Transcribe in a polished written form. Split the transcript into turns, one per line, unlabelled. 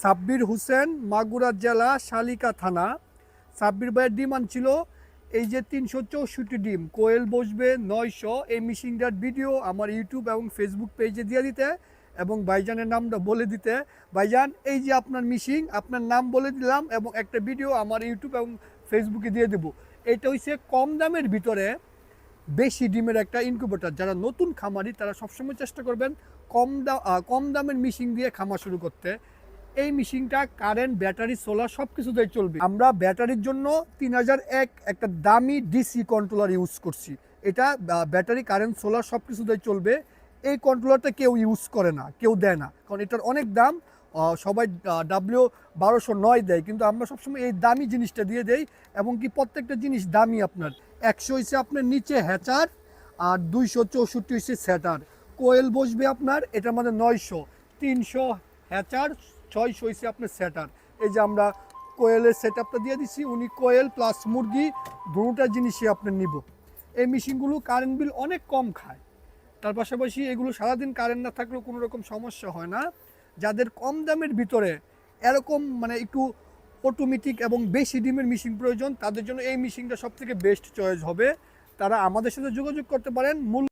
সাব্বির হোসেন, মাগুরা জেলা, শালিকা থানা। সাব্বির ভাইয়ের ডিমান্ড ছিল এই যে 364 ডিম কোয়েল বসবে 900, এই মিশিংটার ভিডিও আমার ইউটিউব এবং ফেসবুক পেজে দিয়ে দিতে এবং ভাইজানের নামটা বলে দিতে। ভাইজান, এই যে আপনার মিশিং, আপনার নাম বলে দিলাম এবং একটা ভিডিও আমার ইউটিউব এবং ফেসবুকে দিয়ে দেবো। এটা হচ্ছে কম দামের ভিতরে বেশি ডিমের একটা ইনকিউবেটর। যারা নতুন খামারি তারা সবসময় চেষ্টা করবেন কম দামের মিশিং দিয়ে খামার শুরু করতে। এই মেশিনটা কারেন্ট, ব্যাটারি, সোলার সব কিছুতেই চলবে। আমরা ব্যাটারির জন্য 3001 একটা দামি ডিসি কন্ট্রোলার ইউজ করছি। এটা ব্যাটারি, কারেন্ট, সোলার সব কিছুতেই চলবে। এই কন্ট্রোলারটা কেউ ইউজ করে না, কেউ দেয় না, কারণ এটার অনেক দাম। সবাই W1209 দেয়, কিন্তু আমরা সবসময় এই দামি জিনিসটা দিয়ে দেই। এবং কি প্রত্যেকটা জিনিস দামি। আপনার 100 হচ্ছে আপনার নিচে হ্যাচার, আর 264 হচ্ছে স্যাটার। কোয়েল বসবে আপনার এটার মধ্যে 900, 300 হ্যাচার, 600 হয়েছে আপনার স্যাটার। এই যে আমরা কোয়েলের সেট আপটা দিয়ে দিচ্ছি, উনি কোয়েল প্লাস মুরগি দুটা জিনিসই আপনার নিব। এই মেশিনগুলো কারেন্ট বিল অনেক কম খায়। তার পাশাপাশি এগুলো সারাদিন কারেন্ট না থাকলেও কোনো রকম সমস্যা হয় না। যাদের কম দামের ভিতরে এরকম মানে একটু অটোমেটিক এবং বেশি ডিমের মেশিন প্রয়োজন, তাদের জন্য এই মেশিনটা সবথেকে বেস্ট চয়েস হবে। তারা আমাদের সাথে যোগাযোগ করতে পারেন। মূল